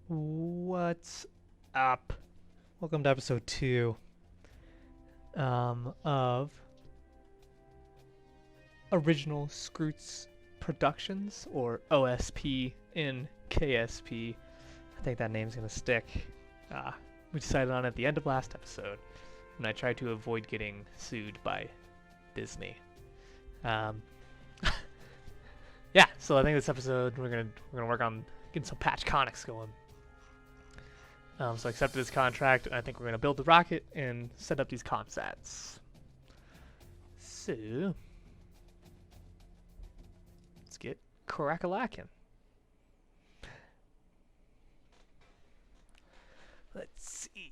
What's up? Welcome to episode 2 of Original Sqroots Productions, or OSP in KSP. I think that name's gonna stick. We decided on it at the end of last episode, and I tried to avoid getting sued by Disney. Yeah, so I think this episode we're gonna work on getting some patch conics going. So I accepted this contract, and I think we're going to build the rocket and set up these comsats. So, let's get crack-a-lackin'. Let's see.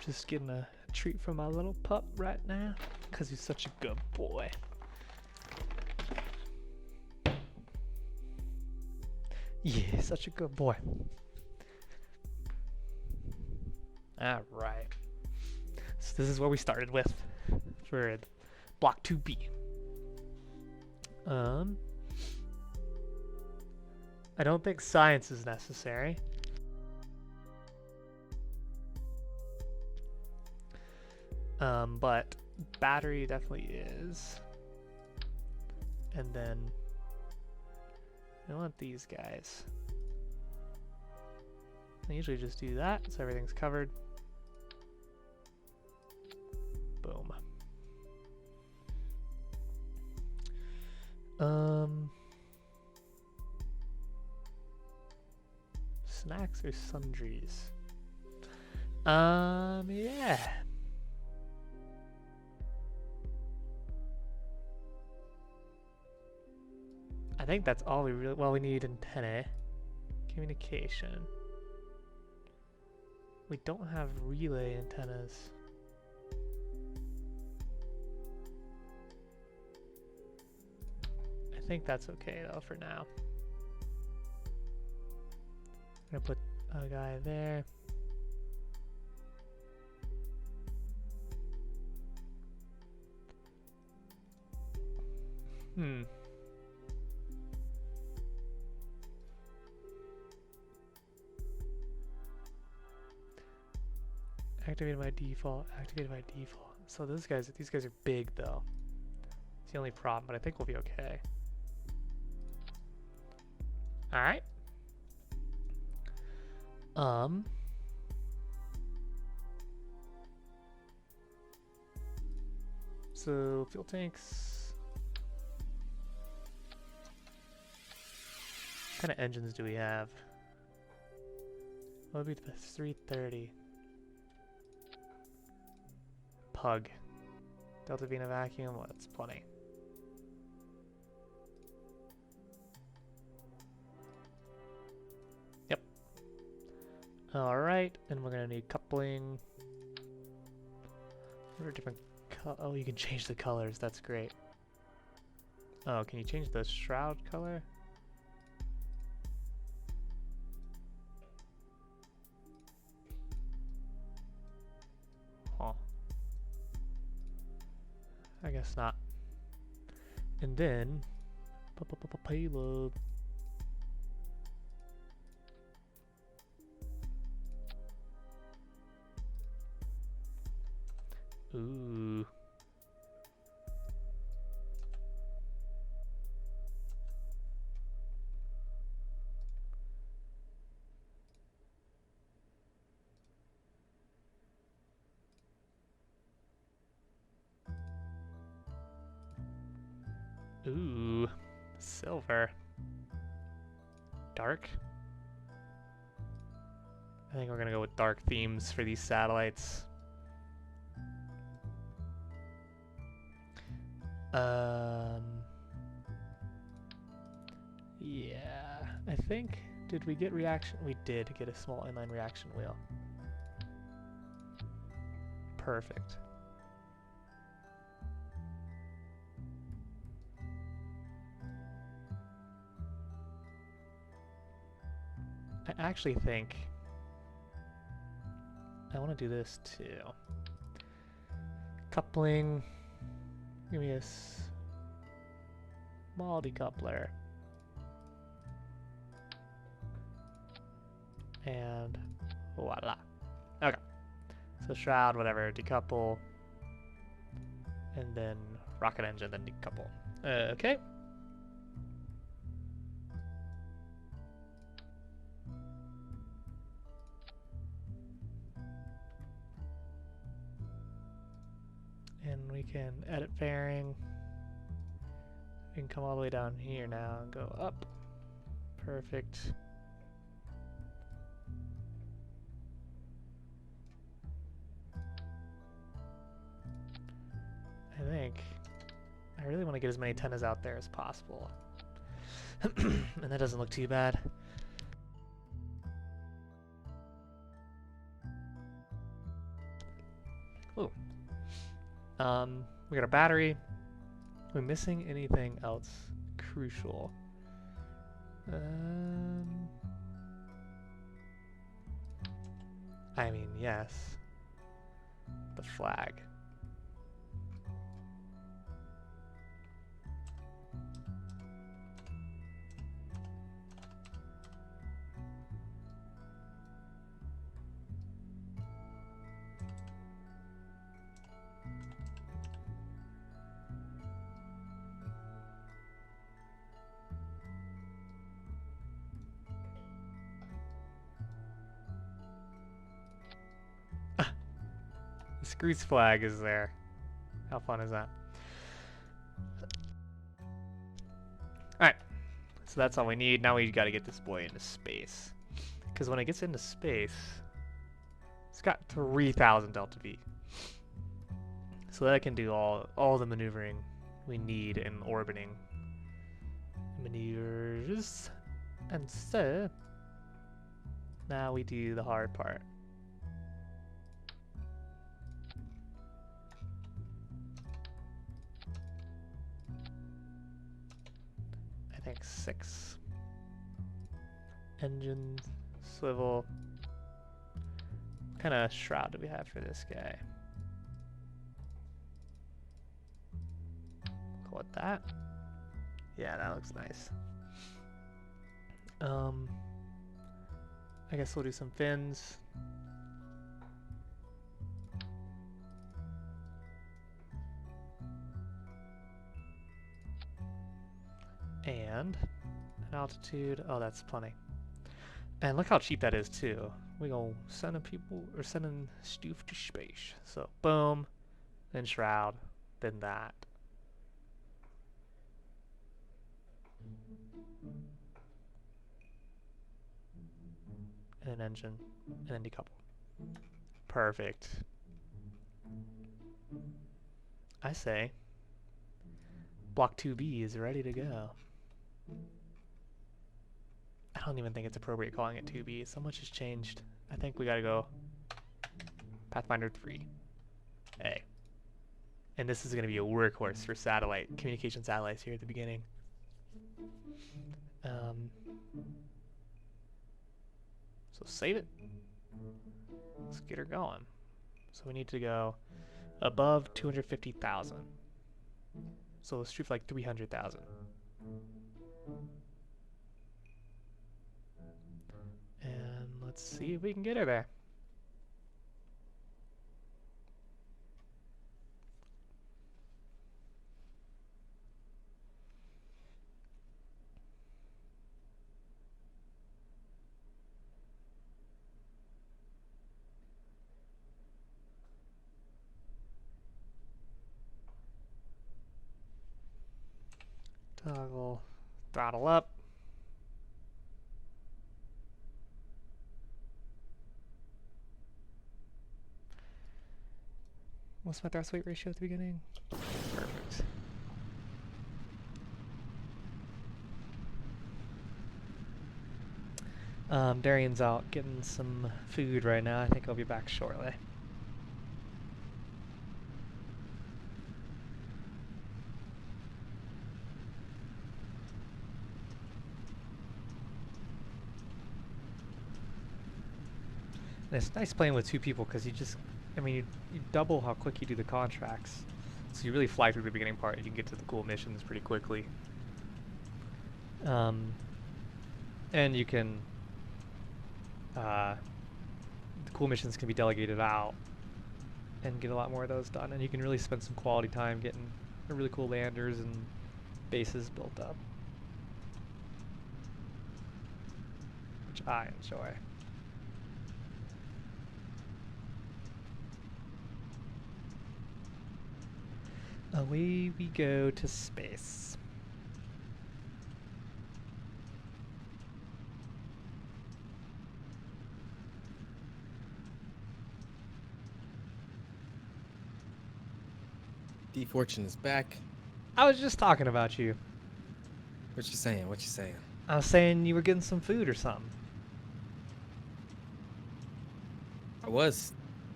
Just getting a treat for my little pup right now, because he's such a good boy. Yeah, such a good boy. Alright. So this is what we started with for block 2B. I don't think science is necessary. But battery definitely is. And then I want these guys. I usually just do that so everything's covered. Boom. Snacks or sundries? Yeah. I think that's all we really, well, we need antennae, communication. We don't have relay antennas. I think that's okay though for now. I'm gonna put a guy there. Activated by default, activated by default. So these guys are big though. It's the only problem, but I think we'll be okay. Alright. So fuel tanks. What kind of engines do we have? What would be the best? 330. Pug. Delta Vena vacuum, well, that's plenty. Yep. Alright, and we're gonna need coupling. What are different oh, you can change the colors, that's great. Oh, can you change the shroud color? Huh. I guess not. And then payload. Ooh. Ooh, silver. Dark? I think we're gonna go with dark themes for these satellites. Yeah, I think, did we get reaction? We did get a small inline reaction wheel. Perfect. I actually think I want to do this too. Coupling. Give me a small decoupler. And voila. Okay. So shroud, whatever, decouple. And then rocket engine, then decouple. Okay. And we can edit fairing. We can come all the way down here now and go up. Perfect. I think I really want to get as many antennas out there as possible. And that doesn't look too bad. Ooh. We got a battery. Are we missing anything else crucial? I mean, yes. The flag. The Sqroots flag is there. How fun is that? Alright, so that's all we need. Now we gotta get this boy into space. Because when it gets into space, it's got 3,000 delta V. So that can do all the maneuvering we need in orbiting maneuvers. And so, now we do the hard part. I think 6. Engine, swivel. What kind of shroud do we have for this guy? Call it that. Yeah, that looks nice. I guess we'll do some fins. And an altitude. Oh, that's plenty. And look how cheap that is too. We gonna sending Stoof to space. So boom, then shroud, then that. And an engine, and then decouple. Perfect. I say, Block 2B is ready to go. I don't even think it's appropriate calling it 2B. So much has changed. I think we gotta go Pathfinder 3A. And this is gonna be a workhorse for satellite, communication satellites here at the beginning. So save it. Let's get her going. So we need to go above 250,000. So let's shoot for like 300,000. And let's see if we can get her there. Toggle throttle up. What's my thrust weight ratio at the beginning? Perfect. Darian's out getting some food right now. I think I'll be back shortly. And it's nice playing with two people because I mean, you double how quick you do the contracts. So you really fly through the beginning part and you can get to the cool missions pretty quickly. And you can, the cool missions can be delegated out and get a lot more of those done. And you can really spend some quality time getting really cool landers and bases built up, which I enjoy. Away we go to space. D Fortune is back. I was just talking about you. What you saying? What you saying? I was saying you were getting some food or something. I was.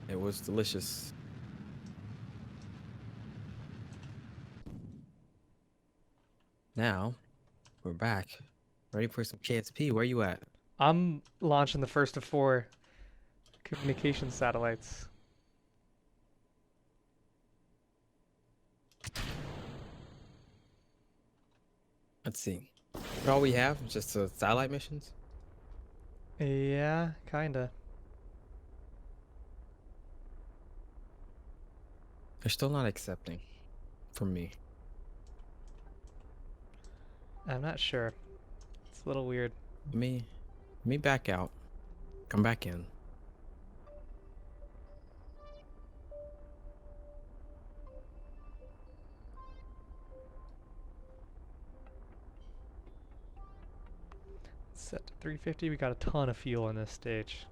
It was delicious. Now, we're back. Ready for some KSP. Where you at? I'm launching the first of 4 communication satellites. Let's see. All we have is just satellite missions. Yeah, kinda. They're still not accepting from me. I'm not sure. It's a little weird. Me back out. Come back in. Set to 350. We got a ton of fuel in this stage.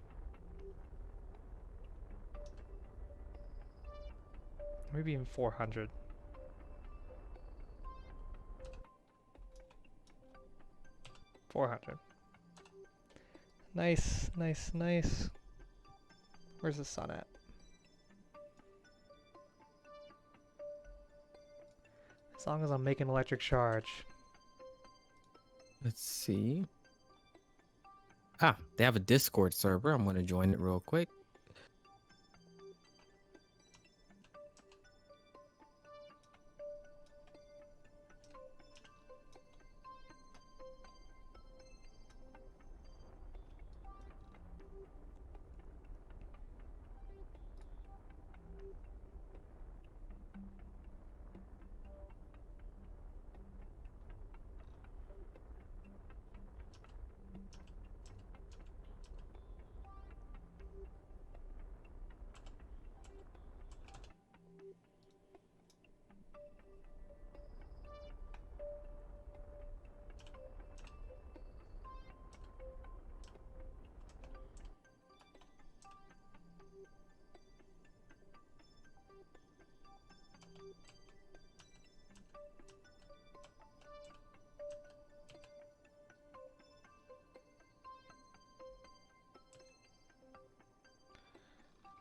Maybe even 400. Nice, nice, nice. Where's the sun at? As long as I'm making electric charge. Let's see. They have a Discord server. I'm gonna join it real quick.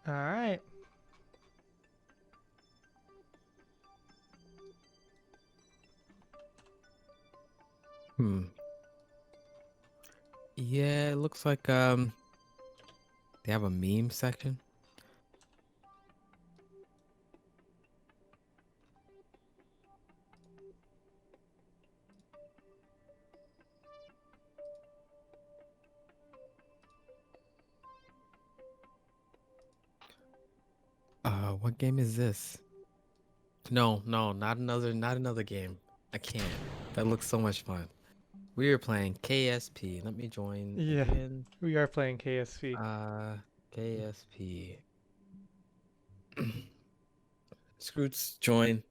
Alright. Yeah, it looks like they have a meme section. What game is this? No, not another game. I can't. That looks so much fun. We are playing KSP. Let me join Yeah, again. we are playing KSP. KSP. Sqroots, join.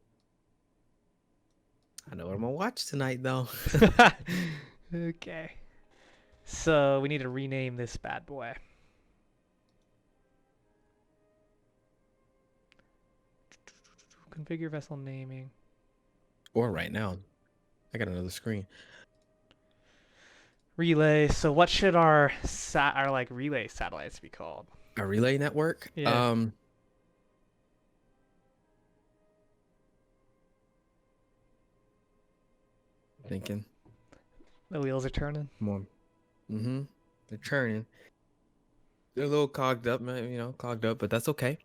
I know what I'm gonna watch tonight, though. Okay. So we need to rename this bad boy. Configure vessel naming. Or right now. I got another screen. Relay. So what should our like relay satellites be called? A relay network? Yeah. Thinking. The wheels are turning. More. They're turning. They're a little clogged up, clogged up, but that's okay.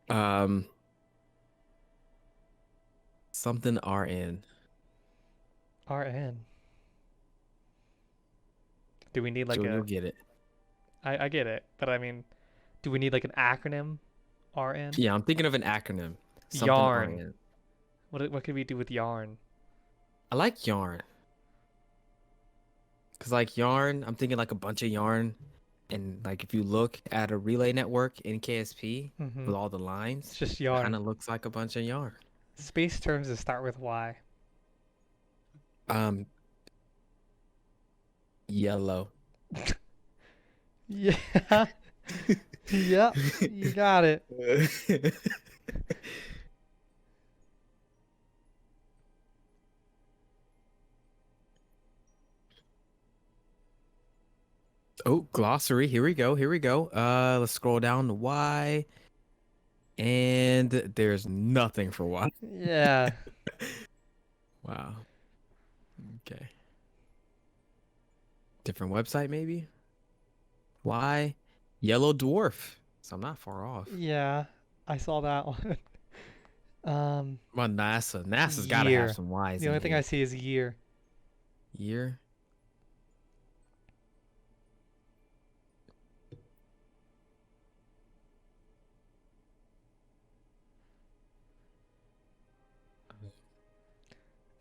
Um, something RN. RN. Do we need like You'll a? get it. I get it, but I mean, do we need like an acronym? RN. Yeah, I'm thinking of an acronym. Something Yarn. RN. What could we do with yarn? I like yarn. Cause like yarn, I'm thinking like a bunch of yarn. And like if you look at a relay network in KSP Mm-hmm. with all the It's lines, just kind yarn. of looks like a bunch of yarn. Space terms that start with Y. Um, yellow. Yeah. Yep. You got it. Oh, glossary. Here we go. Here we go. Let's scroll down to Y. And there's nothing for Y. Yeah. Wow. Okay. Different website, maybe? Y. Yellow dwarf. So I'm not far off. Yeah. I saw that one. Well, NASA. NASA's got to have Year. some Y's The in only thing I here. see is year. Year.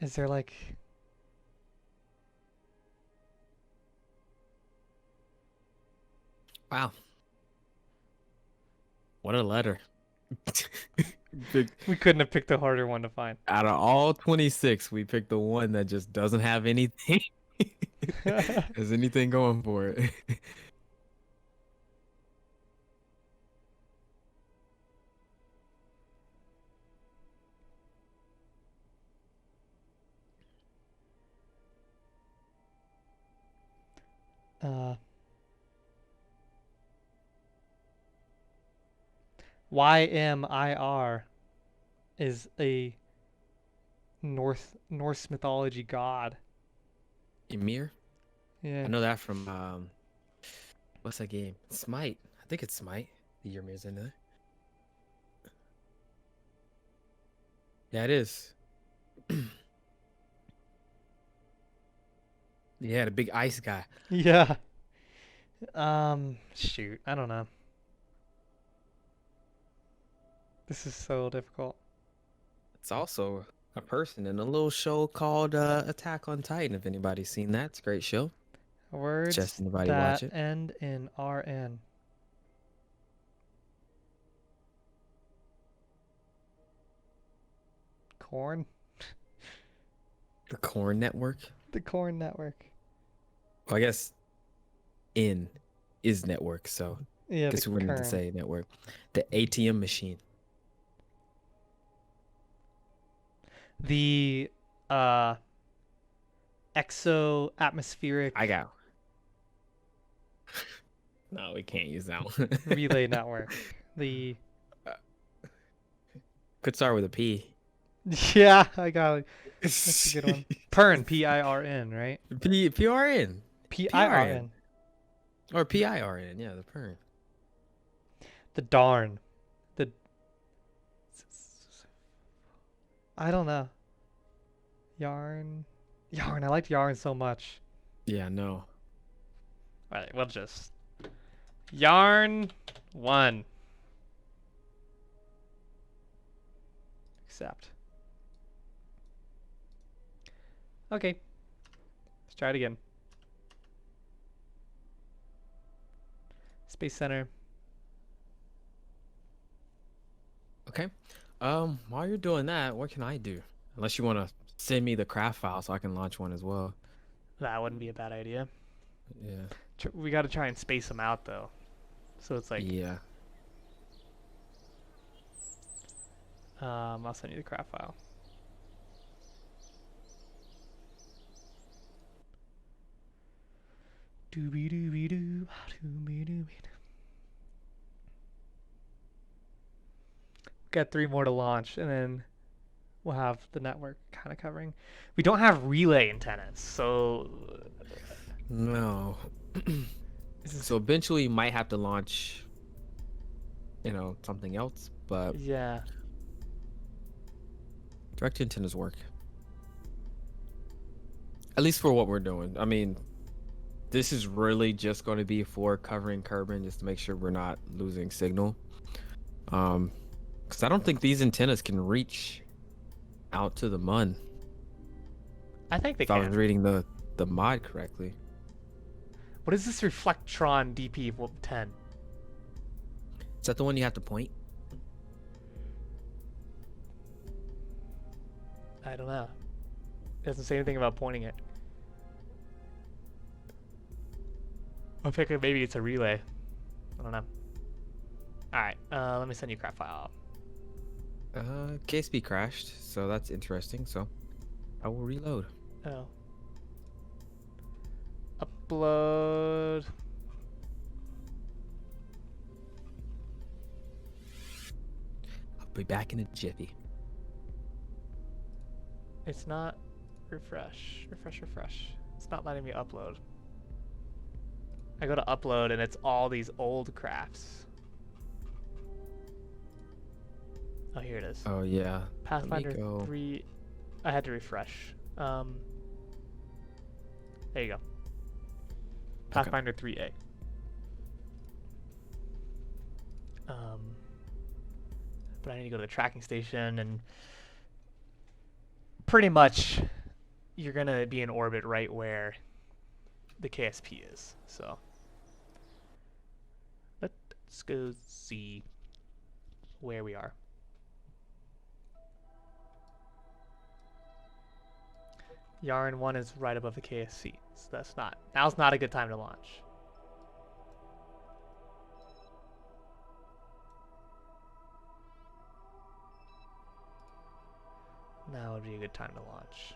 Is there like Wow. What a letter. Big. we couldn't have picked a harder one to find. Out of all 26, we picked the one that just doesn't have anything. Has anything going for it? uh Ymir is a Norse mythology god. Emir? Yeah. I know that from what's that game? Smite. I think it's Smite. The Ymir's in there. Yeah, it is. Yeah, the big ice guy. Yeah. Shoot. I don't know. This is so difficult. It's also a person in a little show called Attack on Titan. If anybody's seen that, it's a great show. Suggest Words anybody watch that it. end in RN. Corn? The Corn Network. The Corn Network. Well, I guess in is network, so Yeah, the guess we wouldn't need to kern. say network. The ATM machine. The uh exo-atmospheric I got. No, we can't use that one. relay network. The Could start with a P. yeah, I got it. That's a good one. Pern, P-I-R-N, right? PRN. PRN. P-I-R-N. Or PIRN, yeah, the PERN. The darn. The I don't know. Yarn. Yarn. I liked yarn so much. Yeah, no. Alright, we'll just yarn one. Accept. Okay. Let's try it again. Space Center. Okay. While you're doing that, what can I do? Unless you want to send me the craft file so I can launch one as well. That wouldn't be a bad idea. Yeah. We got to try and space them out though. So it's like Yeah. I'll send you the craft file. Doobie doobie doo, doobie doobie doo. Got 3 more to launch, and then we'll have the network kind of covering. We don't have relay antennas, so No. this is So eventually you might have to launch, something else, but yeah. direct antennas work. At least for what we're doing. I mean, this is really just going to be for covering Kerbin just to make sure we're not losing signal. Because I don't think these antennas can reach out to the mun. I think they If I was can. reading the mod correctly. What is this Reflectron DP 10? Is that the one you have to point? I don't know. It doesn't say anything about pointing it. I'm thinking maybe it's a relay. I don't know. Alright, let me send you a crap file. KSP crashed, so that's interesting. So I will reload. Oh. Upload. I'll be back in a jiffy. It's not refresh. Refresh. It's not letting me upload. I go to upload and it's all these old crafts. Oh, here it is. Oh yeah. Pathfinder 3. I had to refresh. There you go. Pathfinder 3A. But I need to go to the tracking station, and pretty much you're gonna be in orbit right where the KSP is. So let's go see where we are. Yarn 1 is right above the KSC, so now's not a good time to launch. Now would be a good time to launch.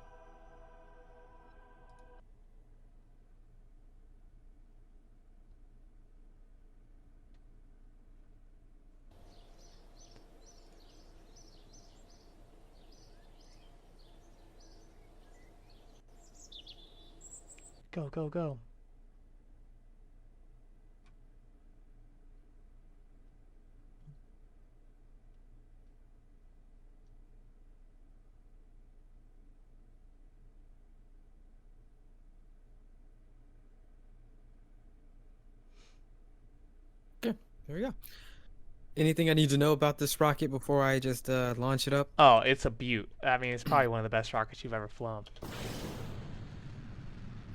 Go, go, go. Okay, there we go. Anything I need to know about this rocket before I just launch it up? Oh, it's a beaut. I mean, it's probably one of the best rockets you've ever flown.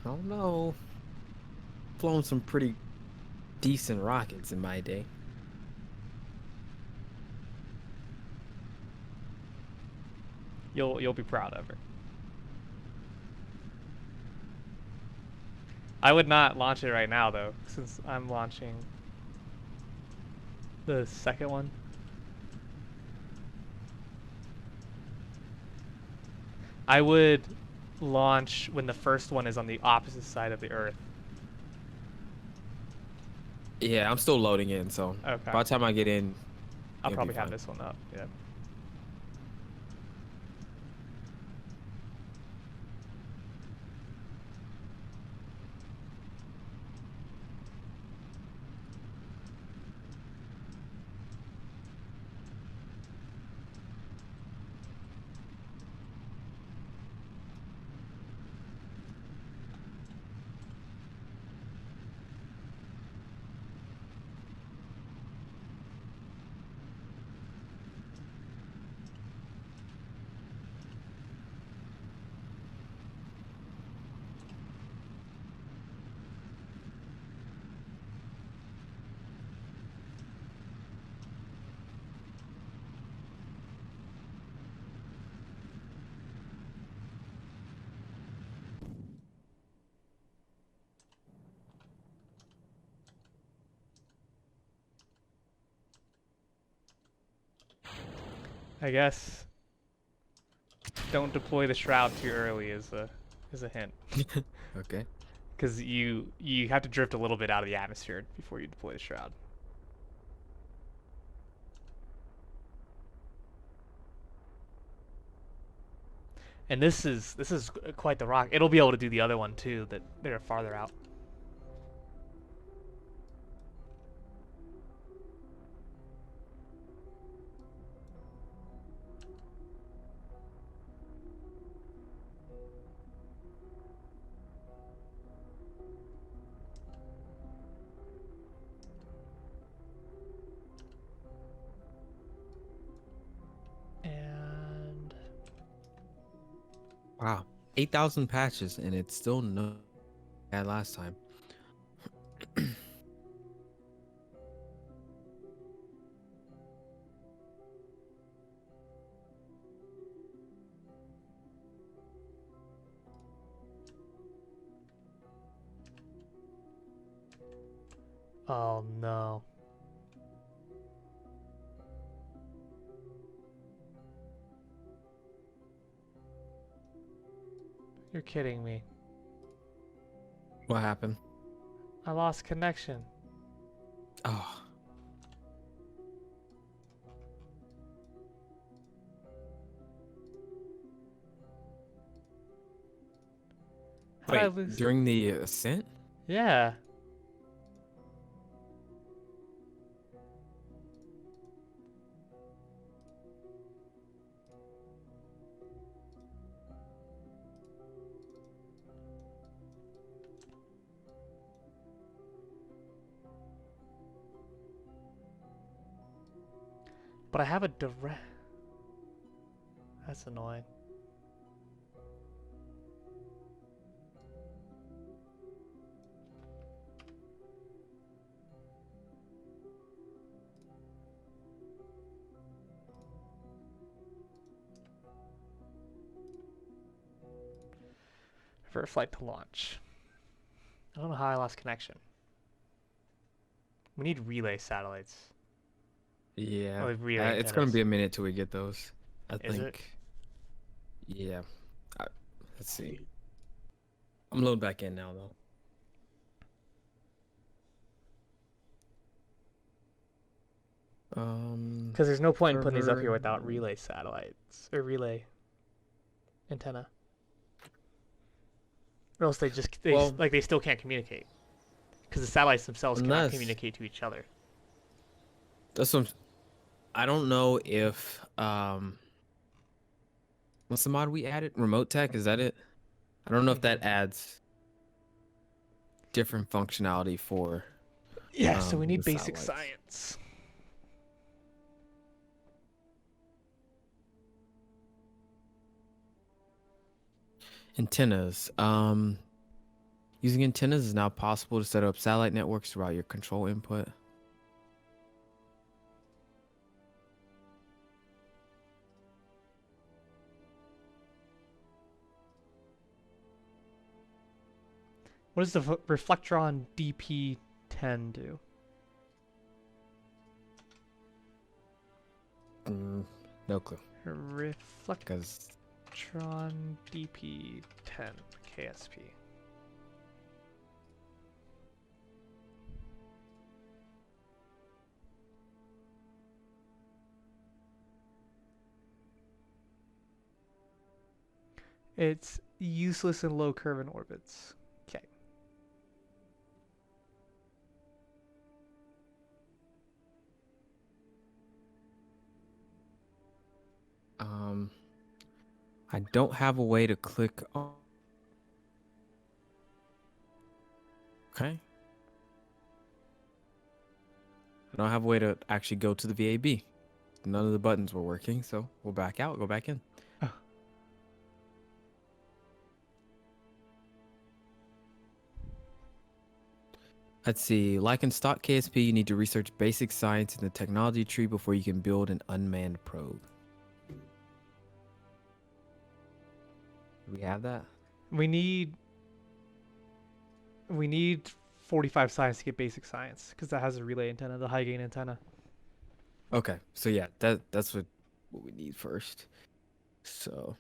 I don't know. Flown some pretty decent rockets in my day. You'll be proud of her. I would not launch it right now though, since I'm launching the second one. I would launch when the first one is on the opposite side of the Earth. Yeah, I'm still loading in, so Okay. by the time I get in, I'll it'll probably be have fine. this one up. Yeah. I guess don't deploy the shroud too early is a hint. Okay. Because you have to drift a little bit out of the atmosphere before you deploy the shroud. And this is quite the rock. It'll be able to do the other one too, that they're farther out. And Wow, 8,000 patches, and it's still no bad last time. oh no. You're kidding me. What happened? I lost connection. Oh, How did I wait, lose? during the ascent? Yeah. But I have a direct. That's annoying. For a flight to launch. I don't know how I lost connection. We need relay satellites. Yeah, Oh, relay it's gonna antennas. be a minute till we get those. I Is it? think. Yeah. I, let's see. I'm loading back in now though. Because there's no point in putting these up Server. here without relay satellites or relay antenna, or else Well, they still can't communicate because the satellites themselves cannot unless communicate to each other. that's some. I don't know if what's the mod we added? Remote tech, is that it? I don't know if that adds different functionality for Yeah, so we the need basic satellites. science. Antennas. Using antennas is now possible to set up satellite networks throughout your control input. What does the Reflectron DP10 do? No clue. Reflectron Because DP10 KSP. It's useless in low curve in orbits. Okay. I don't have a way to click on. Okay. I don't have a way to actually go to the VAB. None of the buttons were working, so we'll back out, go back in. Oh. Let's see. Like in stock KSP, you need to research basic science in the technology tree before you can build an unmanned probe. Do we have that? We need 45 science to get basic science because that has a relay antenna, the high gain antenna. Okay, so yeah, that's what we need first. So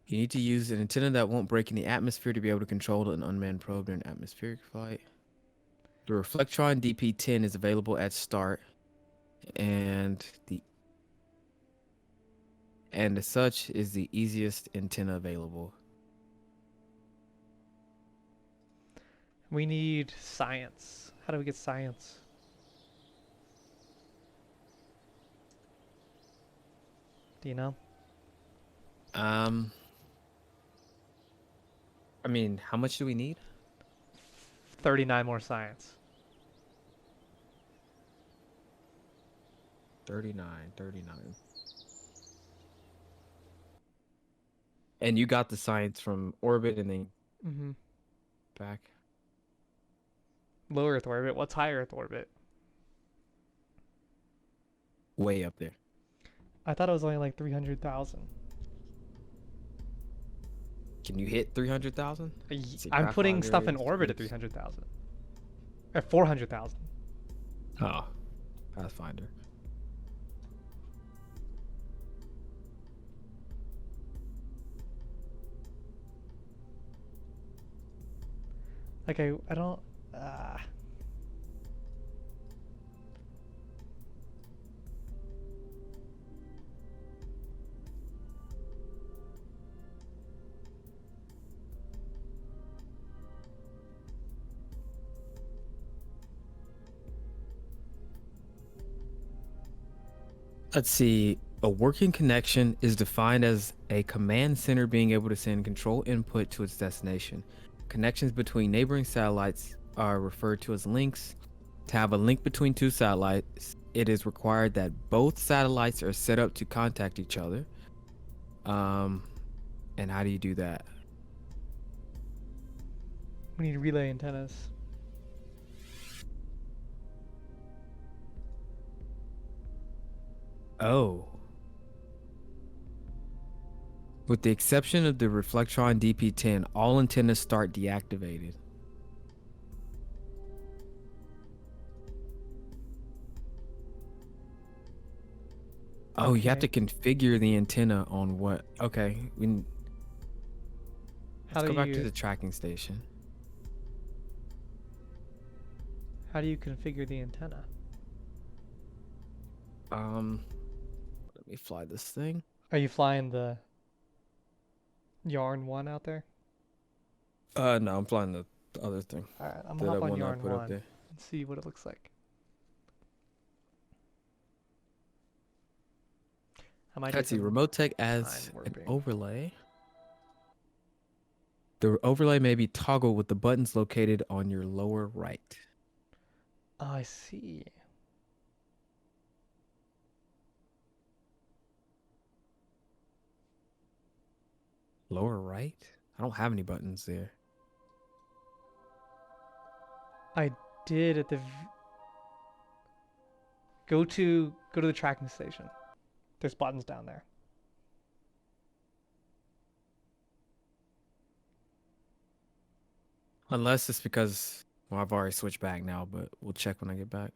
you need to use an antenna that won't break in the atmosphere to be able to control an unmanned probe during atmospheric flight. The Reflectron DP10 is available at start, and and as such is the easiest antenna available. We need science. How do we get science? Do you know? Um, I mean, how much do we need? 39 more science. 39. And you got the science from orbit and then Mm-hmm. back. Low Earth orbit. What's high Earth orbit? Way up there. I thought it was only like 300,000. Can you hit 300,000? I'm putting stuff in orbit at 300,000. At 400,000. Oh, Pathfinder. Like I don't. Uh, Let's see. A working connection is defined as a command center being able to send control input to its destination. Connections between neighboring satellites are referred to as links. To have a link between two satellites, it is required that both satellites are set up to contact each other. And how do you do that? we need relay antennas. Oh. With the exception of the Reflectron DP10, all antennas start deactivated. Oh, you have to Okay. configure the antenna on what? Okay, How let's do go back to you the tracking station. how do you configure the antenna? Let me fly this thing. Are you flying the Yarn 1 out there? No, I'm flying the other thing. All right, I'm gonna The hop on one I Yarn put up 1 there. and see what it looks like. I might do Let's see. some Remote Tech time adds an warping. overlay. The overlay may be toggled with the buttons located on your lower right. Oh, I see. Lower right? I don't have any buttons there. I did at the go to the tracking station. There's buttons down there. Unless it's because, well, I've already switched back now, but we'll check when I get back.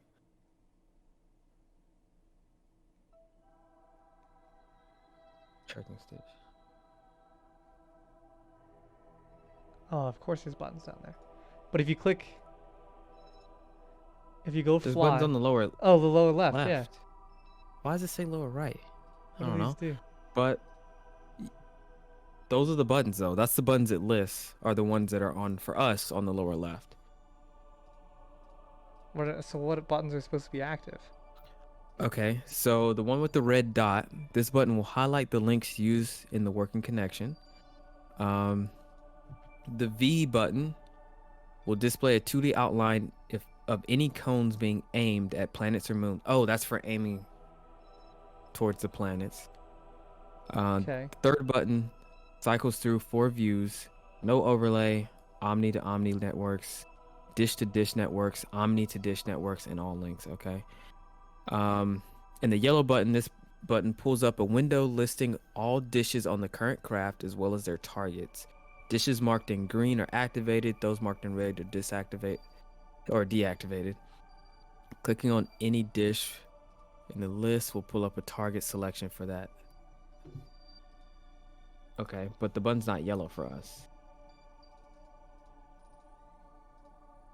Tracking station. Oh, of course there's buttons down there. But if you click, if you go There's fly. buttons on the lower Oh, the lower left, yeah. left. Why does it say lower right? I What don't do these know. do? But those are the buttons, though. That's the buttons it lists are the ones that are on for us on the lower left. So what buttons are supposed to be active? Okay, so the one with the red dot, this button will highlight the links used in the working connection. The V button will display a 2D outline of any cones being aimed at planets or moon. Oh, that's for aiming towards the planets. Okay. Third button cycles through 4 views, no overlay, omni to omni networks, dish to dish networks, omni to dish networks, and all links. Okay. And the yellow button, this button pulls up a window listing all dishes on the current craft as well as their targets. Dishes marked in green are activated, those marked in red are deactivated. Clicking on any dish in the list will pull up a target selection for that. Okay, but the button's not yellow for us.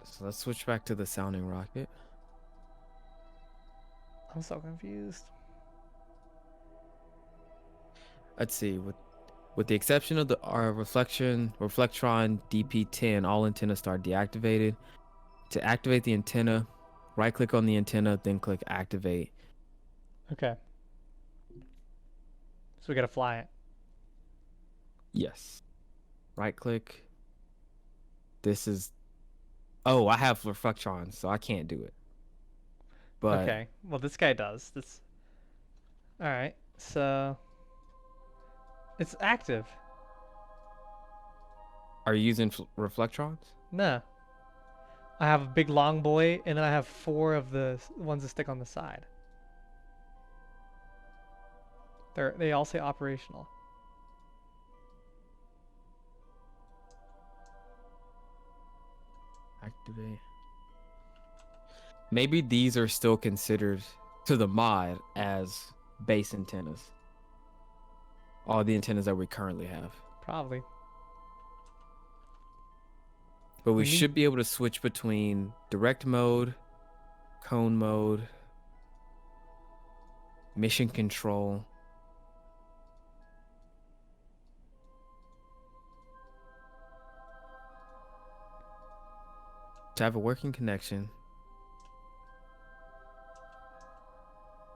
So let's switch back to the sounding rocket. I'm so confused. let's see. With the exception of the reflectron DP10, all antennas start deactivated. To activate the antenna, right click on the antenna, then click activate. Okay. So we gotta fly it. Yes. Right click. This is, oh, I have reflectron, so I can't do it. But Okay. Well, this guy does. This. All right. So it's active. are you using reflectrons? No. I have a big long boy, and then I have 4 of the ones that stick on the side. They all say operational. Activate. Maybe these are still considered to the mod as base antennas. All the antennas that we currently have. Probably. But we We need. should be able to switch between direct mode, cone mode, mission control. To have a working connection,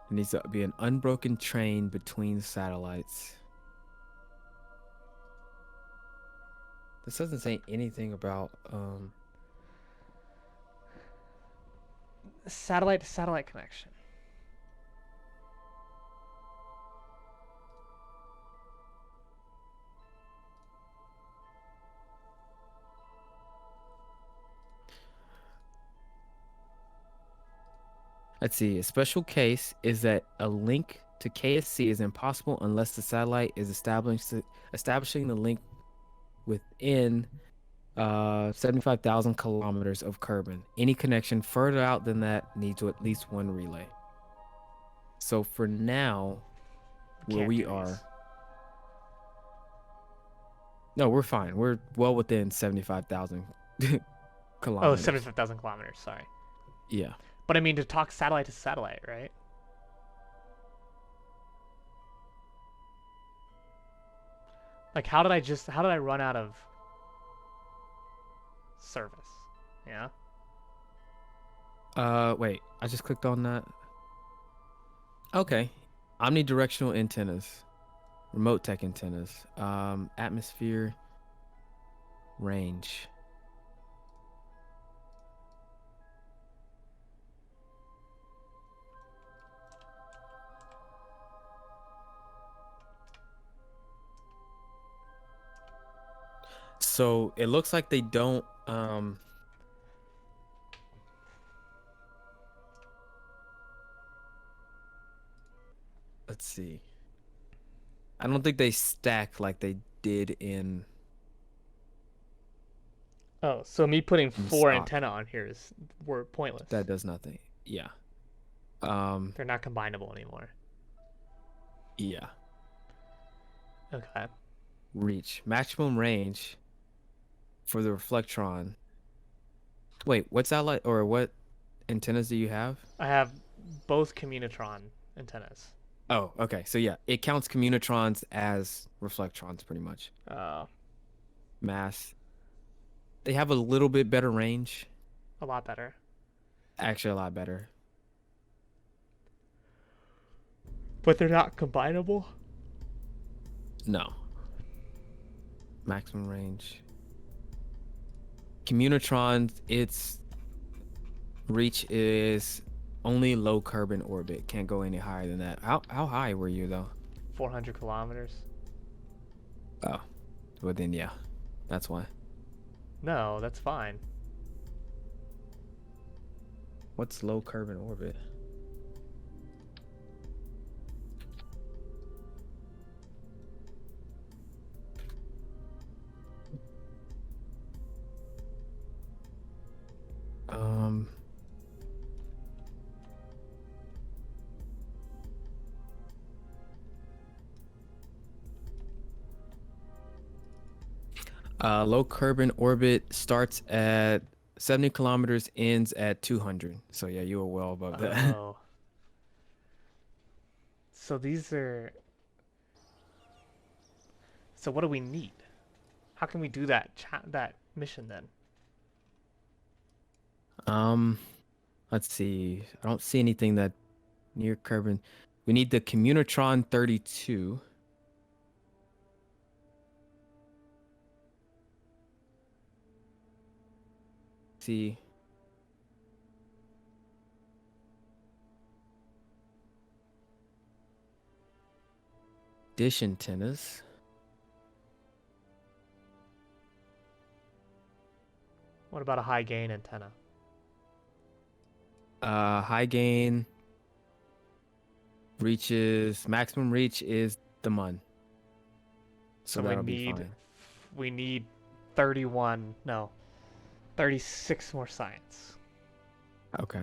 it needs to be an unbroken train between satellites. This doesn't say anything about Satellite to satellite connection. let's see. A special case is that a link to KSC is impossible unless the satellite is establishing the link within 75,000 kilometers of Kerbin. Any connection further out than that needs to at least one relay. So for now, where Can't we do are, these. no, we're fine. We're well within 75,000 Oh, kilometers. 75,000 kilometers. Sorry. Yeah. But I mean to talk satellite to satellite, right? Like, how did I run out of service? Yeah. Wait. I just clicked on that. Okay. Omnidirectional antennas, remote tech antennas, atmosphere, range. So it looks like they don't let's see. I don't think they stack like they did Oh, so me putting in 4 stock. antenna on here is were pointless. That does nothing. Yeah. They're not combinable anymore. Yeah. Okay. Reach. Maximum range for the reflectron. Wait, what's that like, or what antennas do you have? I have both Communitron antennas. Oh, okay. So yeah, it counts communitrons as reflectrons pretty much. Uh, Mass. They have a little bit better range. a lot better. Actually, a lot better. But they're not combinable? No. Maximum range. Communitrons, its reach is only low Kerbin orbit. Can't go any higher than that. How high were you though? 400 kilometers? Oh, well then yeah, that's why. No, that's fine. What's low Kerbin orbit? Um, low Kerbin orbit starts at 70 kilometers, ends at 200. So yeah, you were well above that. Oh. So these are So what do we need? How can we do that mission then? Um, let's see. I don't see anything that near carbon. We need the Communitron 32. See. Dish antennas. What about a high gain antenna? High gain reaches maximum reach is the mun. So we that'll be need fine. we need 31, no, 36 more science. Okay.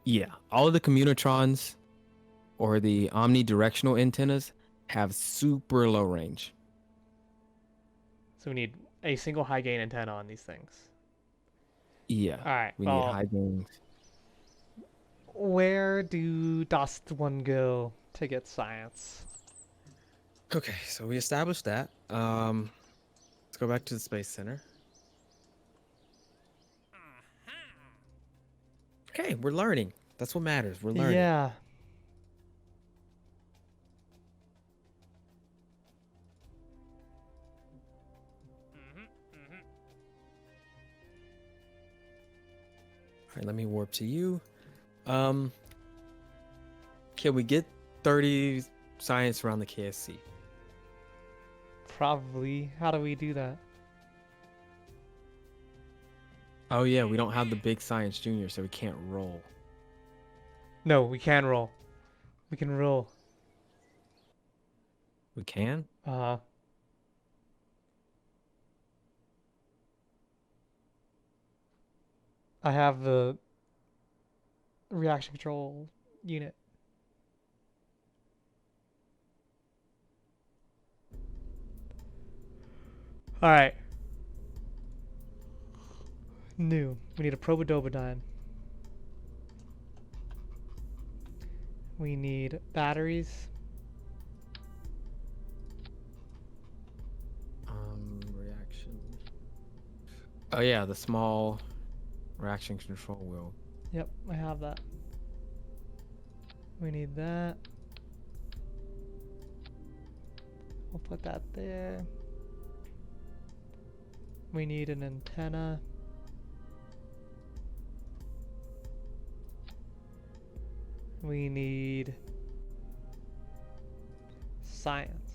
Yeah, all of the Communitrons or the omnidirectional antennas have super low range. So we need a single high gain antenna on these things. Yeah, All right. we need Well, high gains. where does one go to get science? Okay, so we established that. Let's go back to the Space Center. Okay, we're learning. That's what matters. We're learning. Yeah. All right, let me warp to you. Can we get 30 science around the KSC? Probably. How do we do that? Oh yeah, we don't have the big science junior, so we can't roll. No, we can roll. We can roll. We can? I have the reaction control unit. All right. New. We need a probodobodine. We need batteries. Reaction. Oh yeah, the small reaction control wheel. Yep, I have that. We need that. We'll put that there. We need an antenna. We need science.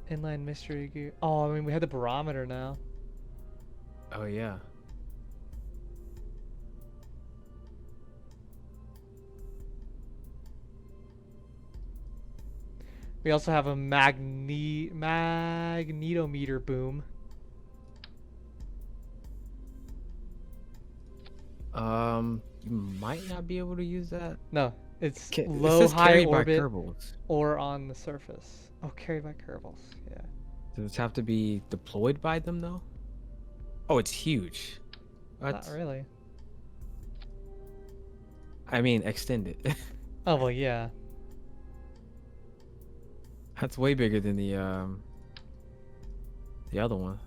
Inline mystery gear. Oh, I mean, we have the barometer now. Oh yeah. We also have a magnetometer boom. You might not be able to use that. No, it's It low, says high carried by orbit, Kerbals. or on the surface. Oh, carried by Kerbals. Yeah. Does it have to be deployed by them though? Oh, it's huge. What? Not really. I mean, extended. Oh well, yeah. That's way bigger than the other one.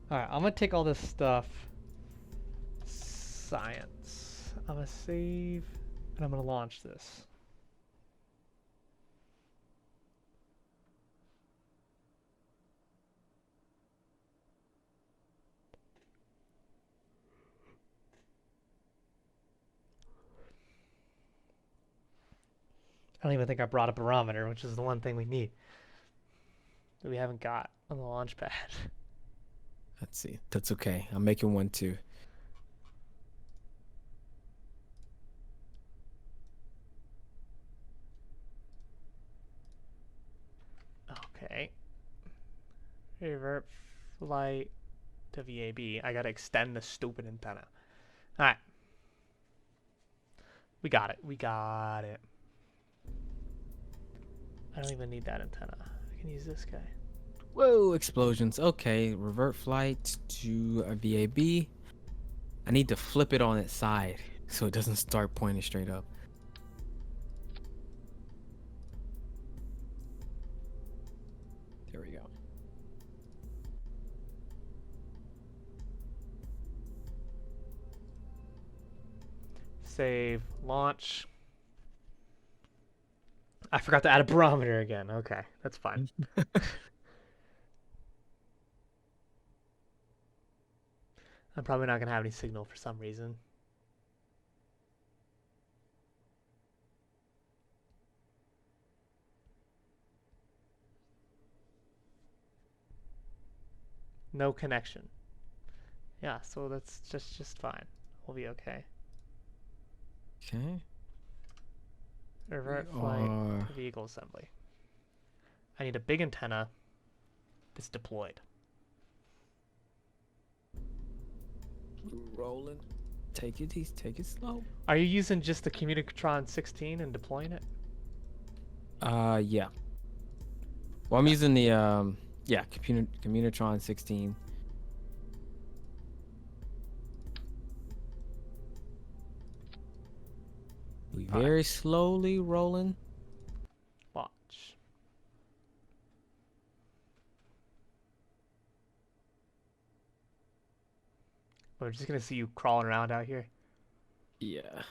All right, I'm gonna take all this stuff. Science. I'm gonna save, and I'm gonna launch this. I don't even think I brought a barometer, which is the one thing we need that we haven't got on the launch pad. Let's see. That's okay. I'm making one too. Okay. Revert flight to VAB. I gotta extend the stupid antenna. Alright. We got it. We got it. I don't even need that antenna. I can use this guy. Whoa, explosions. Okay, revert flight to a VAB. I need to flip it on its side so it doesn't start pointing straight up. Save. Launch. I forgot to add a barometer again. Okay, that's fine. I'm probably not going to have any signal for some reason. No connection. Yeah, so that's just fine. We'll be okay. Okay. Revert flight to vehicle assembly. I need a big antenna that's deployed. Rolling. Take it easy. Take it slow. Are you using just the Communicatron 16 and deploying it? Yeah. Well, I'm using the Communitron 16. We very slowly rolling. Launch. We're just gonna see you crawling around out here. Yeah.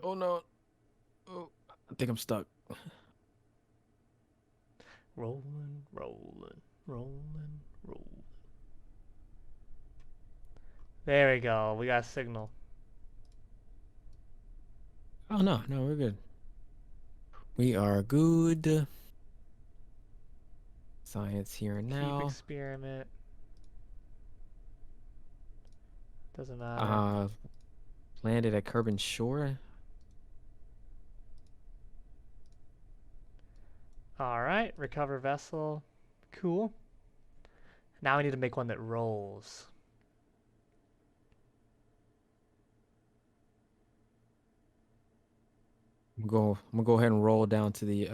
Oh no. Oh, I think I'm stuck. Rolling, rolling, rolling, rolling. There we go. We got a signal. Oh no, we're good. We are good. Science here and now. Keep experiment. Doesn't matter. Landed at Kerbin Shore. Alright, recover vessel. Cool. Now we need to make one that rolls. I'm gonna go ahead and roll down to the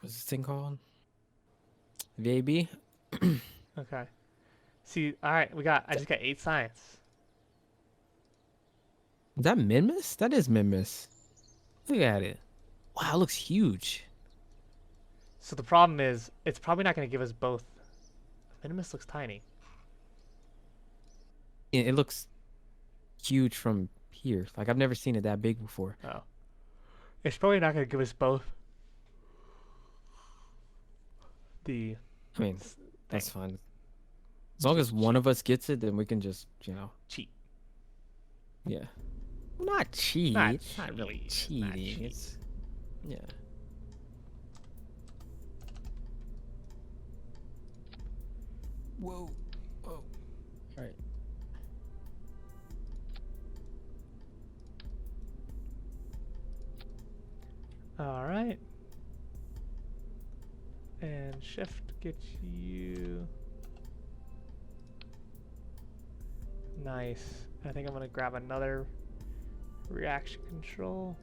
what's this thing called? VAB. Okay. See, alright, I just got 8 science. Is that Minmus? That is Minmus. Look at it. Wow, it looks huge. So the problem is, it's probably not going to give us both. Minimus looks tiny. It looks huge from here. Like, I've never seen it that big before. Oh. It's probably not going to give us both. I mean, that's fine. As long as one of us gets it, then we can just, cheat. Yeah. Not cheat. Not It's not really cheating. It's, yeah. Whoa. Oh. All right. All right. And shift gets you. Nice. I think I'm going to grab another reaction control.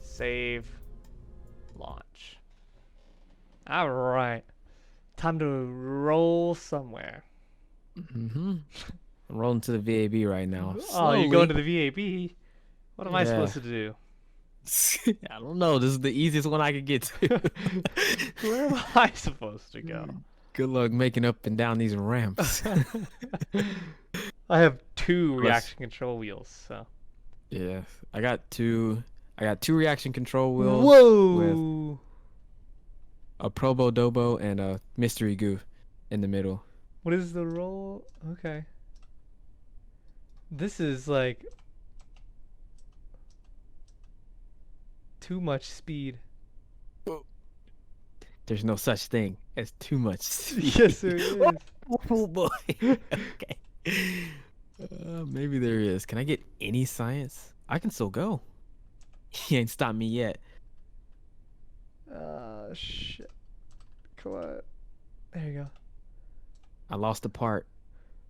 Save. Launch. All right. Time to roll somewhere. Mm-hmm. I'm rolling to the VAB right now. Oh, you're going to the VAB? What am I supposed to do? I don't know. This is the easiest one I could get to. Where am I supposed to go? Good luck making up and down these ramps. I have 2 reaction control wheels, so. Yeah, I got two reaction control wheels. Whoa! With a Probo Dobo and a Mystery Goo in the middle. What is the roll? Okay. This is like too much speed. There's no such thing as too much speed. Yes, there is. Oh boy. Okay. Maybe there is. Can I get any science? I can still go. He ain't stopped me yet. Shit. Come on. There you go. I lost a part.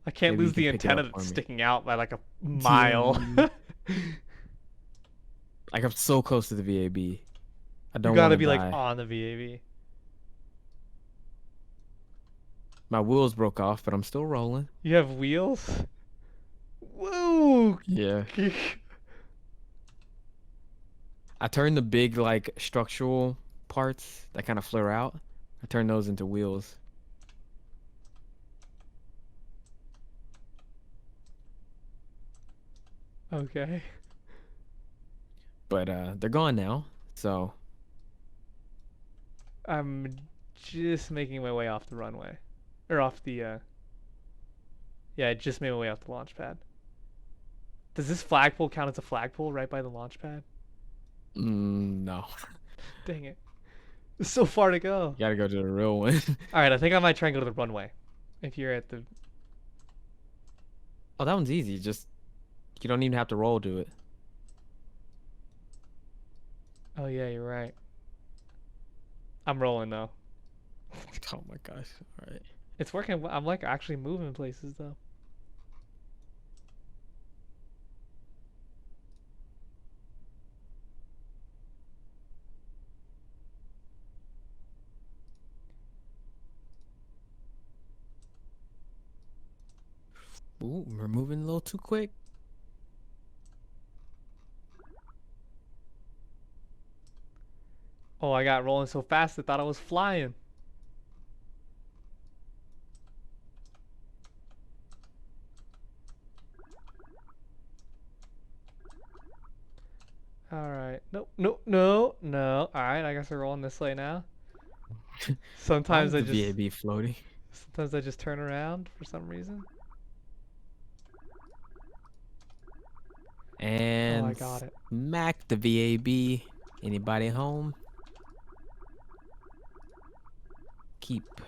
I can't Maybe lose the you can pick it antenna up for that's me. sticking out by like a mile. Like, I'm so close to the VAB. I don't You gotta wanna be like die. on the VAB. My wheels broke off, but I'm still rolling. You have wheels? Whoa! Yeah. I turned the big, like, structural parts that kind of flare out. I turn those into wheels. Okay. But they're gone now. So I'm just making my way off the runway. Or off the, yeah, I just made my way off the launch pad. Does this flagpole count as a flagpole right by the launch pad? no. Dang it. There's so far to go. You gotta go to the real one. Alright, I think I might try and go to the runway. If you're at the... Oh, that one's easy. Just you don't even have to roll to it. Oh yeah, you're right. I'm rolling though. Oh my gosh. All right. It's working. I'm like actually moving places though. Ooh, we're moving a little too quick. Oh, I got rolling so fast I thought I was flying. Alright. Nope, nope, no, no. Alright, I guess we're rolling this way now. Why Sometimes is I the just VAB floating? sometimes I just turn around for some reason. And Oh, I got it. smack the VAB. Anybody home? Keep.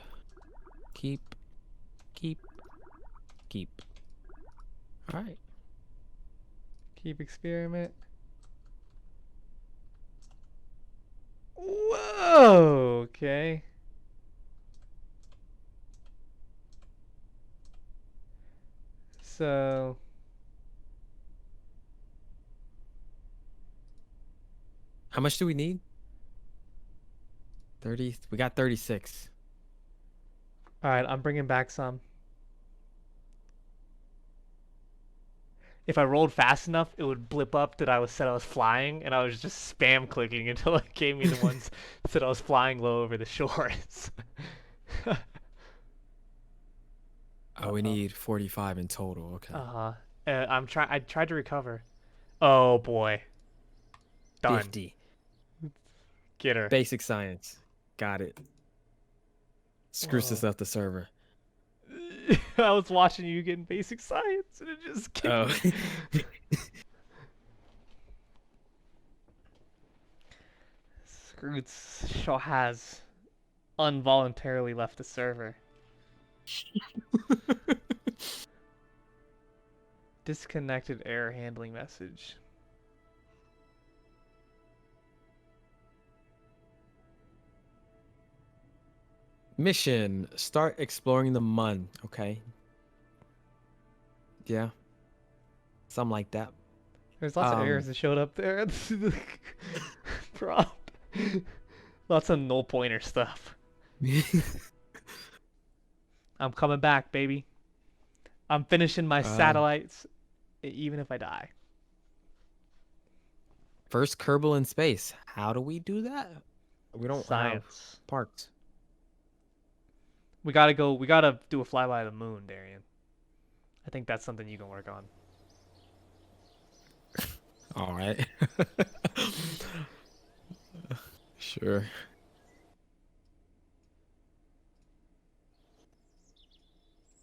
Keep. Keep. Keep. All right. Keep experiment. Whoa, okay. So How much do we need? 30. We got 36. alright, I'm bringing back some. If I rolled fast enough, it would blip up that I was flying, and I was just spam clicking until it gave me the ones that said I was flying low over the shores. Oh, we need 45 in total. Okay. Uh-huh. I tried to recover. Oh boy. Done. 50. Get her. Basic science. Got it. Sqroots Whoa. us left the server. I was watching you getting basic science, and it just kicked Oh. me. Sqroots Shaw has involuntarily left the server. Disconnected error handling message. Mission. Start exploring the Mun. Okay. Yeah. Something like that. There's lots of errors that showed up there. Prompt. Lots of null pointer stuff. I'm coming back, baby. I'm finishing my satellites, even if I die. First Kerbal in space. How do we do that? We don't have parts. We gotta go. We gotta do a flyby of the moon, Darian. I think that's something you can work on. All right. Sure.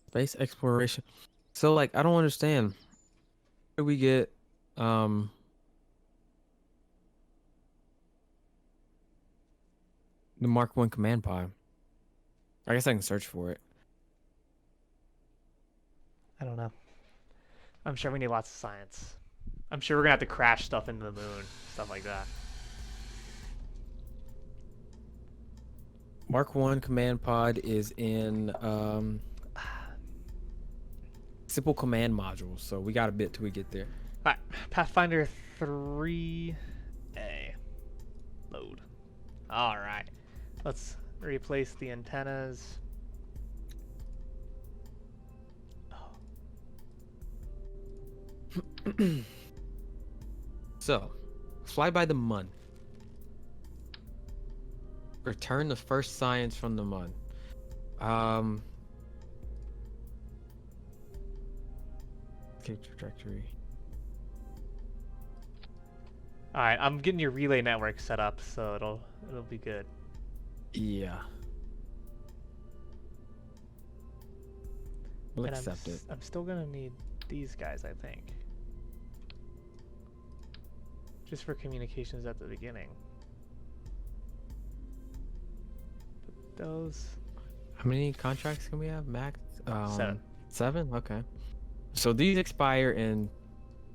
Space exploration. So, like, I don't understand. Where do we get, the Mark 1 command pod? I guess I can search for it. I don't know. I'm sure we need lots of science. I'm sure we're gonna have to crash stuff into the moon, stuff like that. Mark 1 command pod is in, simple command modules, so we got a bit till we get there. Alright, Pathfinder 3A. Load. Alright. Let's replace the antennas. So, fly by the Mun. Return the first science from the mud. Um. Okay, trajectory. All right, I'm getting your relay network set up, so it'll be good. Yeah. We'll And accept it. I'm still gonna need these guys, I think, just for communications at the beginning. But those. How many contracts can we have? Max? 7. 7? Okay. So these expire in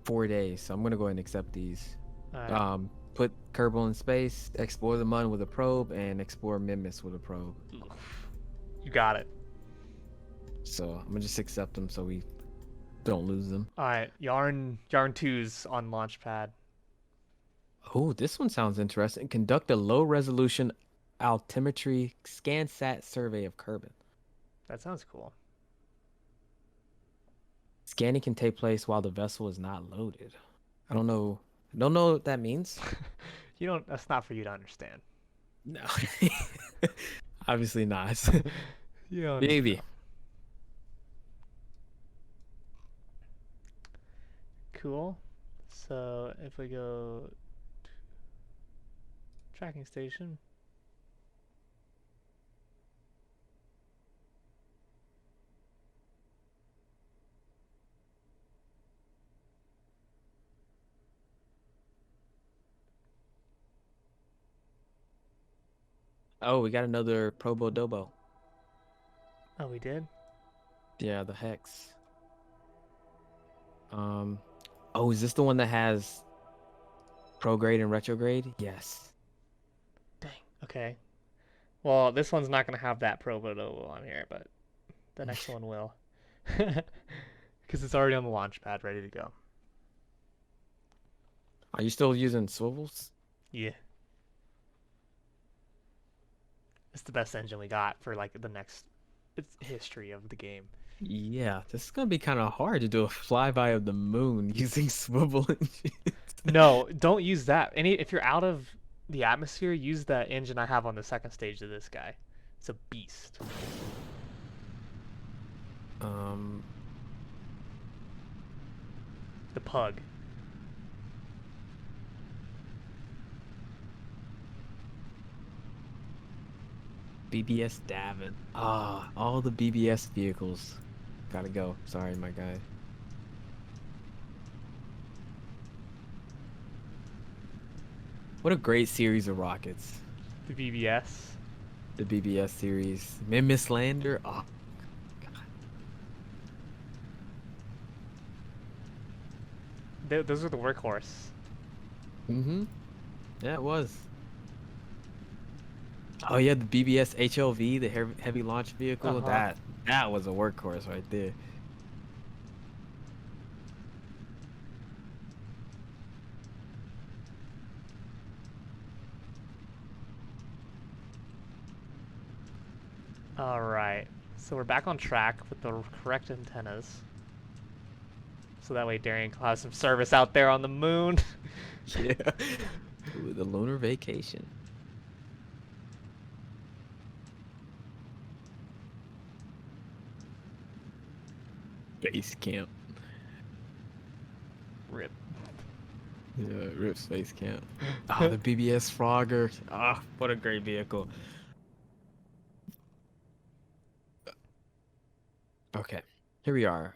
4 days. So I'm gonna go ahead and accept these. All right. Put Kerbal in space, explore the Mun with a probe, and explore Mimus with a probe. You got it. So I'm gonna just accept them so we don't lose them. All right, Yarn 2's on Launchpad. Oh, this one sounds interesting. Conduct a low resolution altimetry ScanSat survey of Kerbin. That sounds cool. Scanning can take place while the vessel is not loaded. I don't know what that means. You don't. That's not for you to understand. No. Obviously not. You don't need to Maybe. know. Cool. So if we go tracking station. Oh, we got another Probo Dobo. Oh, we did? Yeah, the Hex. Oh, is this the one that has prograde and retrograde? Yes. Dang. Okay. Well, this one's not going to have that Provoto on here, but the next one will. Because it's already on the launch pad, ready to go. Are you still using swivels? Yeah. It's the best engine we got for like the next history of the game. Yeah, this is gonna be kind of hard to do a flyby of the moon using swivel engines. No, don't use that. If you're out of the atmosphere, use the engine I have on the second stage of this guy. It's a beast. The Pug. BBS Davin. Ah, all the BBS vehicles. Gotta go. Sorry, my guy. What a great series of rockets. The BBS. The BBS series. Miss Lander. Oh, Those are the workhorse. mm-hmm. Yeah, it was. Oh yeah, the BBS HLV, the heavy launch vehicle. That was a workhorse right there. All right. So we're back on track with the correct antennas. So that way Darian can have some service out there on the moon. Yeah. Ooh, the lunar vacation. Base camp. Rip. Yeah, RIP Space Camp. Oh, the BBS Frogger. Ah, what a great vehicle. Okay, here we are.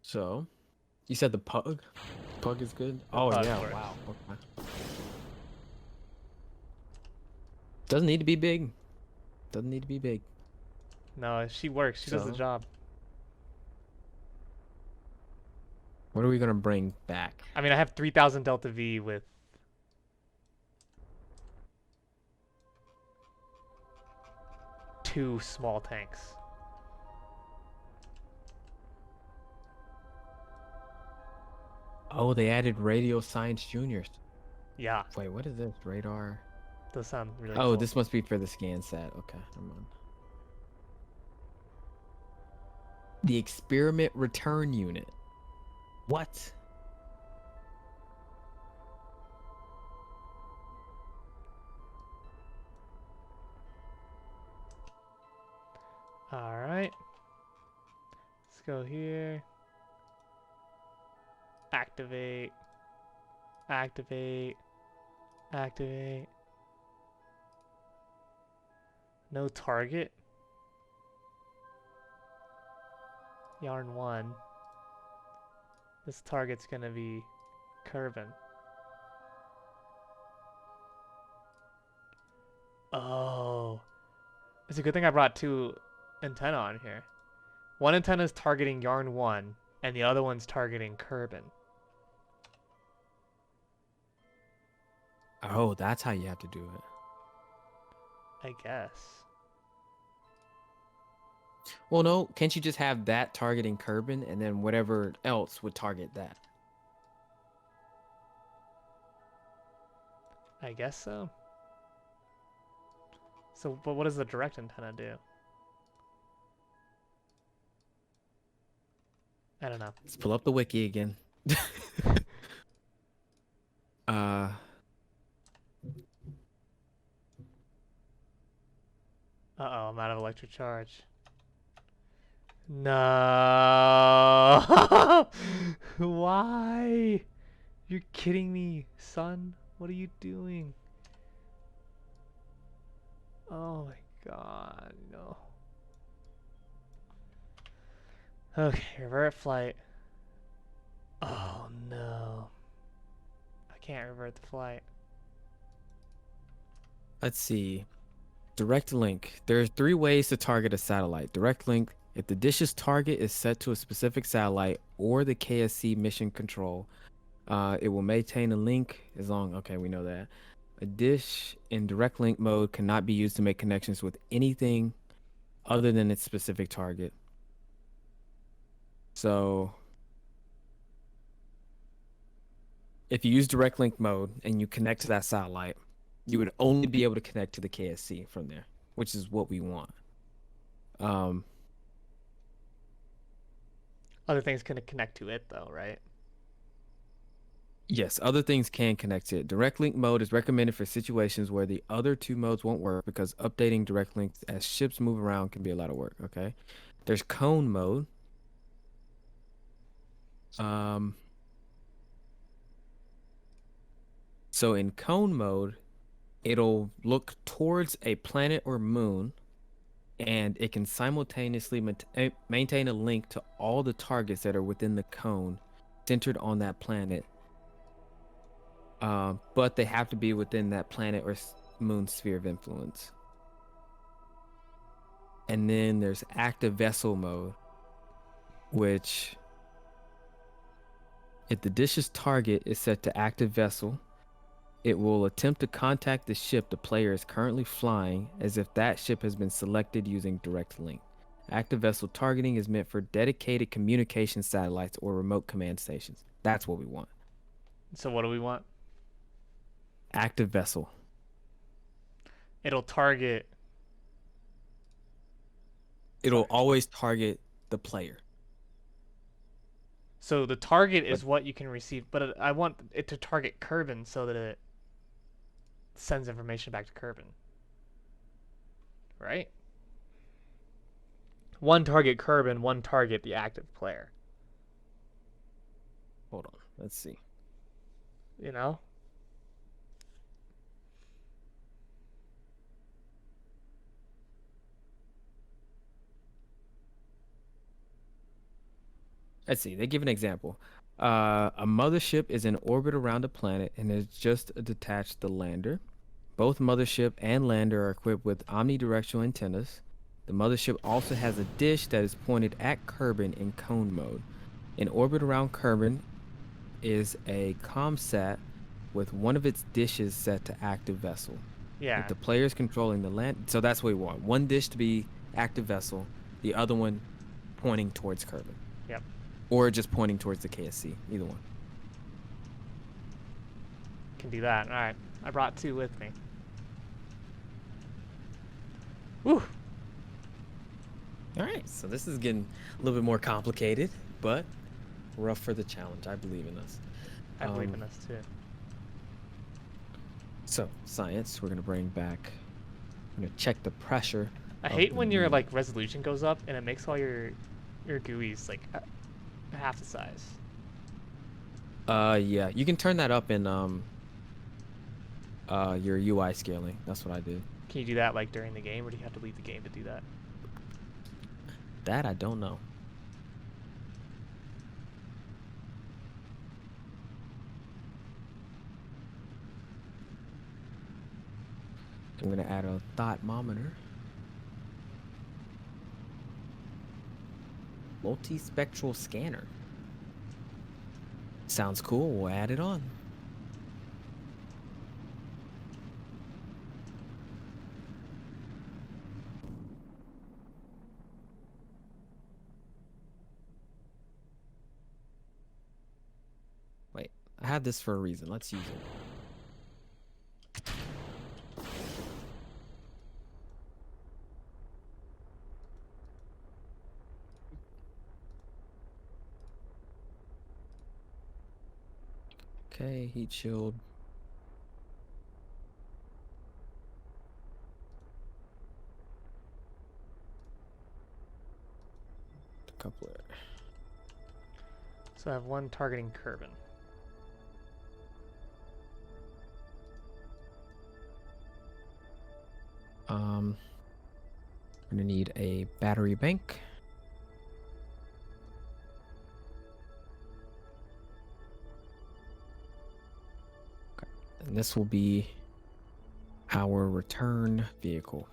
So you said the Pug? Pug is good? Oh Pug yeah, works. wow. Okay. Doesn't need to be big. Doesn't need to be big. No, she works. She does the So? job. What are we gonna bring back? I mean, I have 3,000 Delta V with two small tanks. Oh, they added Radio Science Juniors. Yeah, Wait, what is this? Radar? those sound really Oh, cool. this must be for the ScanSat. Okay, never mind. The Experiment Return Unit. What? Alright. Let's go here. Activate. Activate. Activate. No target. Yarn 1. This target's gonna be Kerbin. Oh. It's a good thing I brought 2 antenna on here. One antenna is targeting Yarn 1, and the other one's targeting Kerbin. Oh, that's how you have to do it. I guess. Well, no, can't you just have that targeting Kerbin and then whatever else would target that? I guess so. So, but what does the direct antenna do? I don't know. Let's pull up the wiki again. uh, Uh-oh, I'm out of electric charge. No. Why? You're kidding me, son. What are you doing? Oh my god, no. Okay, revert flight. Oh no. I can't revert the flight. let's see. Direct link. There are 3 ways to target a satellite. Direct link, if the dish's target is set to a specific satellite or the KSC mission control, it will maintain a link as long, okay, we know that. A dish in direct link mode cannot be used to make connections with anything other than its specific target. So if you use direct link mode and you connect to that satellite, you would only be able to connect to the KSC from there, which is what we want. Other things can connect to it though, right? Yes, other things can connect to it. Direct link mode is recommended for situations where the other 2 modes won't work because updating direct links as ships move around can be a lot of work, okay? There's cone mode. So in cone mode, it'll look towards a planet or moon, and it can simultaneously maintain a link to all the targets that are within the cone centered on that planet. But they have to be within that planet or moon sphere of influence. And then there's active vessel mode, which if the dish's target is set to active vessel, it will attempt to contact the ship the player is currently flying as if that ship has been selected using direct link. Active vessel targeting is meant for dedicated communication satellites or remote command stations. That's what we want. So what do we want? Active vessel. It'll target. It'll always target the player. So the target is what you can receive, but I want it to target Kerbin so that it sends information back to Kerbin. Right? One target Kerbin, one target the active player. Hold on. Let's see. You know? Let's see. They give an example. A mothership is in orbit around a planet and has just detached the lander. Both mothership and lander are equipped with omnidirectional antennas. The mothership also has a dish that is pointed at Kerbin in cone mode. In orbit around Kerbin is a comsat with one of its dishes set to active vessel. Yeah. If the player is controlling the land, so that's what we want. One dish to be active vessel, the other one pointing towards Kerbin. Yep. Or just pointing towards the KSC, either one. Can do that. All right. I brought 2 with me. Woo! All right, so this is getting a little bit more complicated, but we're up for the challenge. I believe in us. I believe in us too. So, science, we're going to bring back, we're going to check the pressure I of hate the when your view. like resolution goes up and it makes all your GUIs like half the size. Yeah, you can turn that up in your UI scaling. That's what I did. Can you do that like during the game, or do you have to leave the game to do that? That I don't know. I'm gonna add a thotmometer. Multispectral scanner. Sounds cool. We'll add it on. Wait, I have this for a reason. Let's use it. Okay, heat shield. Coupler. So I have one targeting Kerbin. I'm gonna need a battery bank. Okay. And this will be our return vehicle.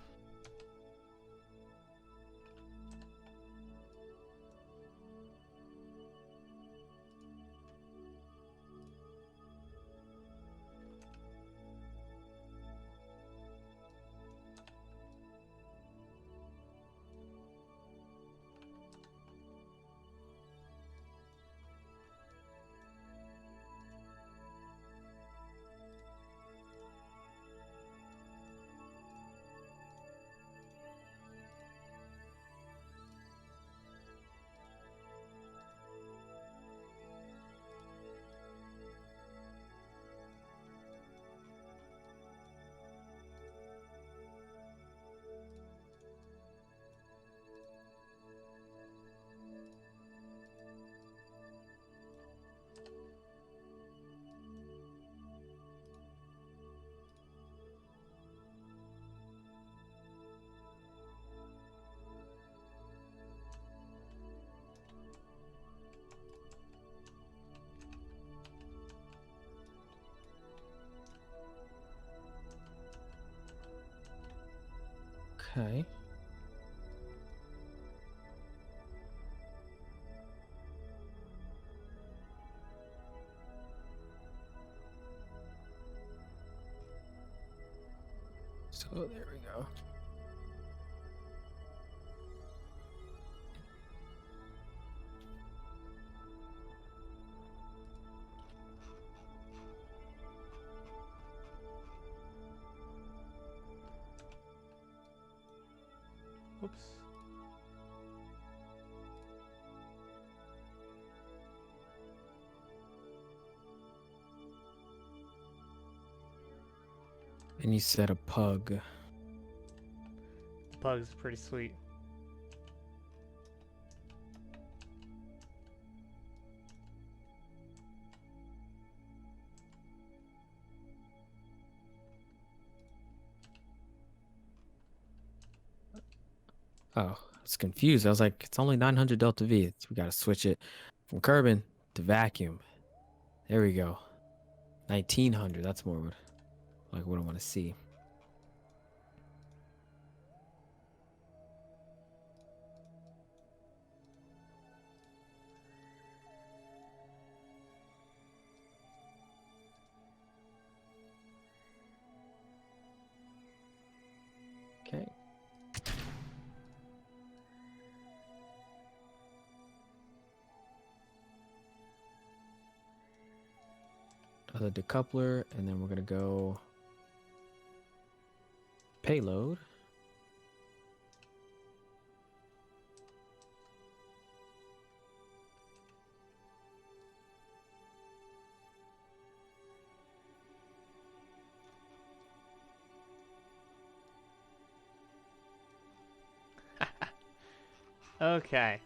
Okay. So there we go. Whoops. And you said a pug. Bug's pretty sweet. Oh, I was confused. I was like, it's only 900 Delta V. We got to switch it from Kerbin to vacuum. There we go. 1900. That's more like what I want to see. Okay. Other decoupler, and then we're gonna go payload. Okay.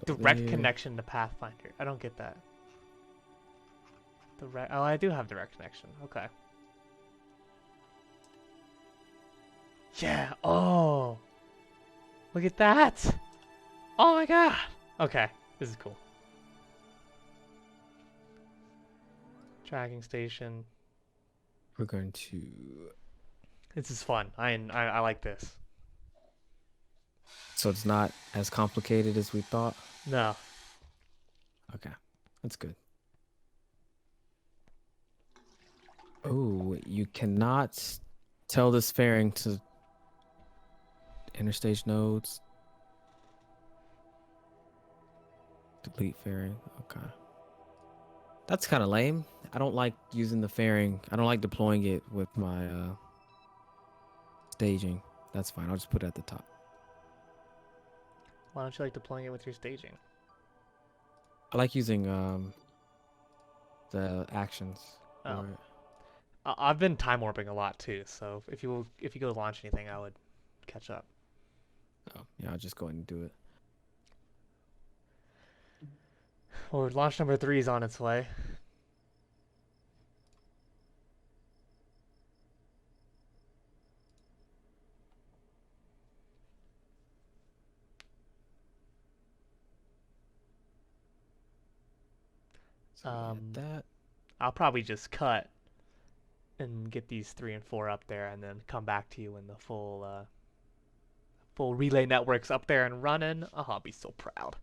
Go Direct there. connection to Pathfinder. I don't get that. Oh, I do have direct connection. Okay. Yeah. Oh, look at that. Oh my god. Okay, this is cool. Tracking station. We're going to. This is fun. I like this. So it's not as complicated as we thought. No. Okay, that's good. Oh, you cannot tell this fairing to interstage nodes. Delete fairing. Okay. That's kind of lame. I don't like using the fairing. I don't like deploying it with my staging. That's fine. I'll just put it at the top. Why don't you like deploying it with your staging? I like using the actions Oh. for it. I've been time warping a lot too, so if you go launch anything, I would catch up. Oh, yeah, I'll just go ahead and do it. Well, launch number 3 is on its way. So we had that. I'll probably just cut and get these 3 and 4 up there, and then come back to you when the full relay network's up there and running. Oh, I'll be so proud.